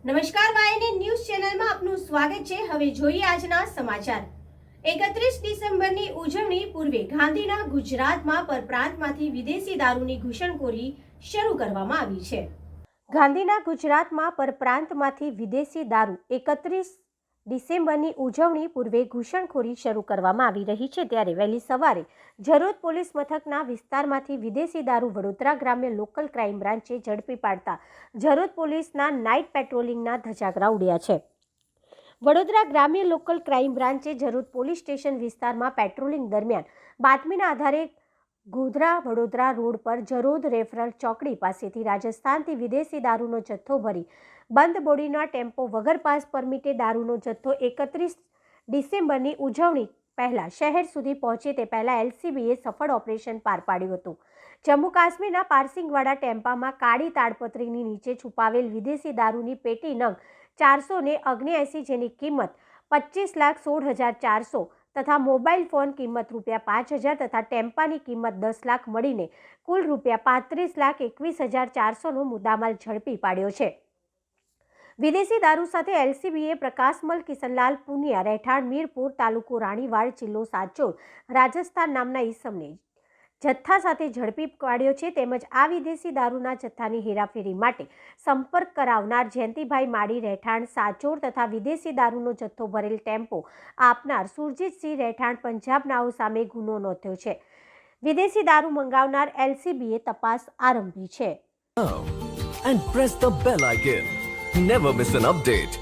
નમસ્કાર વાયએનએ ન્યૂઝ ચેનલમાં આપનું સ્વાગત છે। હવે જોઈએ આજના સમાચાર। 31 ડિસેમ્બરની ઉજવણી પૂર્વે ગાંધીના ગુજરાતમાં પરપ્રાંતમાંથી વિદેશી દારૂની ઘૂસણખોરી શરૂ કરવામાં આવી છે। ગાંધીના ગુજરાતમાં પરપ્રાંતમાંથી વિદેશી દારૂ 31 ડિસેમ્બરની ઉજવણી પૂર્વે ઘૂસણખોરી શરૂ કરવામાં આવી રહી છે। ત્યારે વહેલી સવારે જરોદ પોલીસ મથકના વિસ્તારમાંથી વિદેશી દારૂ વડોદરા ગ્રામ્ય લોકલ ક્રાઇમ બ્રાન્ચે ઝડપી પાડતા જરોદ પોલીસના નાઇટ પેટ્રોલિંગના ધજાગરા ઉડ્યા છે। વડોદરા ગ્રામ્ય લોકલ ક્રાઇમ બ્રાન્ચે જરોદ પોલીસ સ્ટેશન વિસ્તારમાં પેટ્રોલિંગ દરમિયાન બાતમીના આધારે ગોધરા વડોદરા રોડ પર જરોદ રેફરલ ચોકડી પાસેથી રાજસ્થાનથી વિદેશી દારૂનો જથ્થો ભરી બંધ બોડીના ટેમ્પો વગર પાસ પરમિટે દારૂનો જથ્થો 31 ડિસેમ્બરની ઉજવણી પહેલા શહેર સુધી પહોંચે તે પહેલા એલસીબીએ સફળ ઓપરેશન પાર પાડ્યું હતું। જમ્મુ કાશ્મીરના પારસિંગવાડા ટેમ્પામાં કાળી તાડપત્રીની નીચે છુપાવેલ વિદેશી દારૂની પેટી નંગ 479 જેની કિંમત 25,16,400 તથા મોબાઈલ ફોન કિંમત ₹5,000 તથા ટેમ્પાની કિંમત 10 લાખ મળીને કુલ ₹35,21,400નો મુદ્દામાલ ઝડપી પાડ્યો છે। વિદેશી દારૂ સાથે એલસીબીએ પ્રકાશમલ કિશનલાલ પુનિયા રહેઠાણ મીરપુર તાલુકો રાણીવાડ જિલ્લો સાચોર રાજસ્થાન નામના ઈસમને જથ્થા સાથે ઝડપી પાડ્યો છે। તેમજ આ વિદેશી દારૂના જથ્થાની હેરાફેરી માટે સંપર્ક કરાવનાર જયંતિભાઈ માળી રહેઠાણ સાચોર તથા વિદેશી દારૂનો જથ્થો ભરેલ ટેમ્પો આપનાર સુરજીતસિંહ રહેઠાણ પંજાબ નાઓ સામે ગુનો નોંધ્યો છે। વિદેશી દારૂ મંગાવનાર એલસીબીએ તપાસ આરંભી છે। And press the bell icon. Never miss an update.